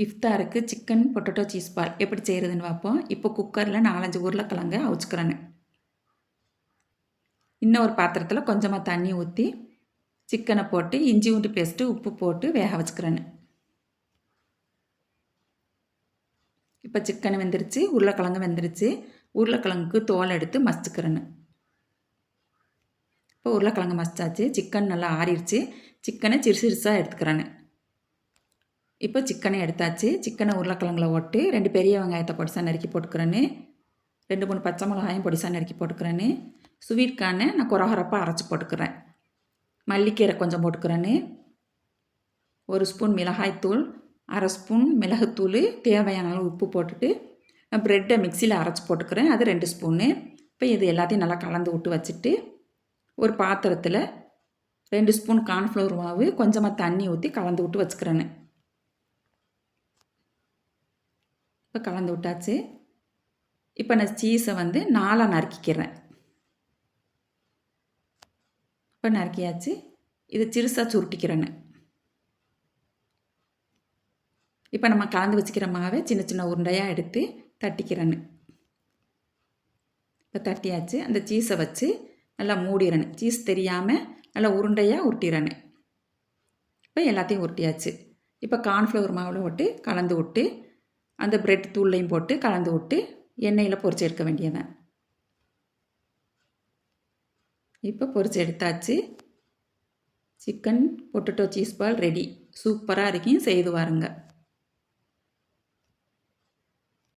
இஃப்தாருக்கு chicken potato cheese பால் எப்படி செய்கிறதுன்னு பார்ப்போம். இப்போ குக்கரில் 4-5 உருளைக்கிழங்க அவிச்சுக்கிறேன்னு. இன்னும் ஒரு பாத்திரத்தில் கொஞ்சமாக தண்ணி ஊற்றி சிக்கனை போட்டு இஞ்சி பூண்டு பேஸ்ட்டு உப்பு போட்டு வேக வச்சுக்கிறேன்னு. இப்போ சிக்கன் வெந்துருச்சு, உருளைக்கிழங்கு வெந்துருச்சு. உருளைக்கிழங்குக்கு தோல் எடுத்து மசிச்சுக்கிறேன்னு. இப்போ உருளைக்கிழங்கு மசிச்சாச்சு, சிக்கன் நல்லா ஆறிடுச்சு. சிக்கனை சிறுசாக எடுத்துக்கிறேன்னு. இப்போ சிக்கனை எடுத்தாச்சு. சிக்கனை உருளைக்கிழங்குல போட்டு 2 பெரிய வெங்காயத்தை பொடிசாக நறுக்கி போட்டுக்கிறேன்னு. 2-3 பச்சை மிளகாயும் பொடிசாக நறுக்கி போட்டுக்கிறேன்னு. ஸ்வீட் கார்னை நான் கொரகொரப்பாக அரைச்சி போட்டுக்கிறேன். மல்லிக்கீரை கொஞ்சம் போட்டுக்கிறேன்னு. 1 ஸ்பூன் மிளகாய்த்தூள், 1/2 ஸ்பூன் மிளகுத்தூள், தேவையான அளவு உப்பு போட்டுட்டு ப்ரெட்டை மிக்சியில் அரைச்சி போட்டுக்கிறேன். அது 2 ஸ்பூனு. இப்போ இது எல்லாத்தையும் நல்லா கலந்து விட்டு வச்சுட்டு ஒரு பாத்திரத்தில் 2 ஸ்பூன் கார்ன்ஃப்ளவர் மாவு கொஞ்சமாக தண்ணி ஊற்றி கலந்து விட்டு வச்சுக்கிறேன்னு. இப்போ கலந்து விட்டாச்சு. இப்போ நான் சீஸை 4 நறுக்கிக்கிறேன். இப்போ நறுக்கியாச்சு. இது சிறுசாக சுருட்டிக்கிறேன்னு. இப்போ நம்ம கலந்து வச்சுக்கிற மாவை சின்ன சின்ன உருண்டையாக எடுத்து தட்டிக்கிறேன்னு. இப்போ தட்டியாச்சு. அந்த சீஸை வச்சு நல்லா மூடிறேன்னு. சீஸ் தெரியாமல் நல்லா உருண்டையாக உருட்டிறேன்னு. இப்போ எல்லாத்தையும் உருட்டியாச்சு. இப்போ கார்ன்ஃப்ளவர் மாவில் விட்டு கலந்து விட்டு அந்த பிரெட் தூள்லையும் போட்டு கலந்து விட்டு எண்ணெயில் பொரிச்சு எடுக்க வேண்டியதான். இப்போ பொரிச்சு எடுத்தாச்சு. Chicken potato cheese ball ready. சூப்பராக இருக்கும், செய்து பாருங்க.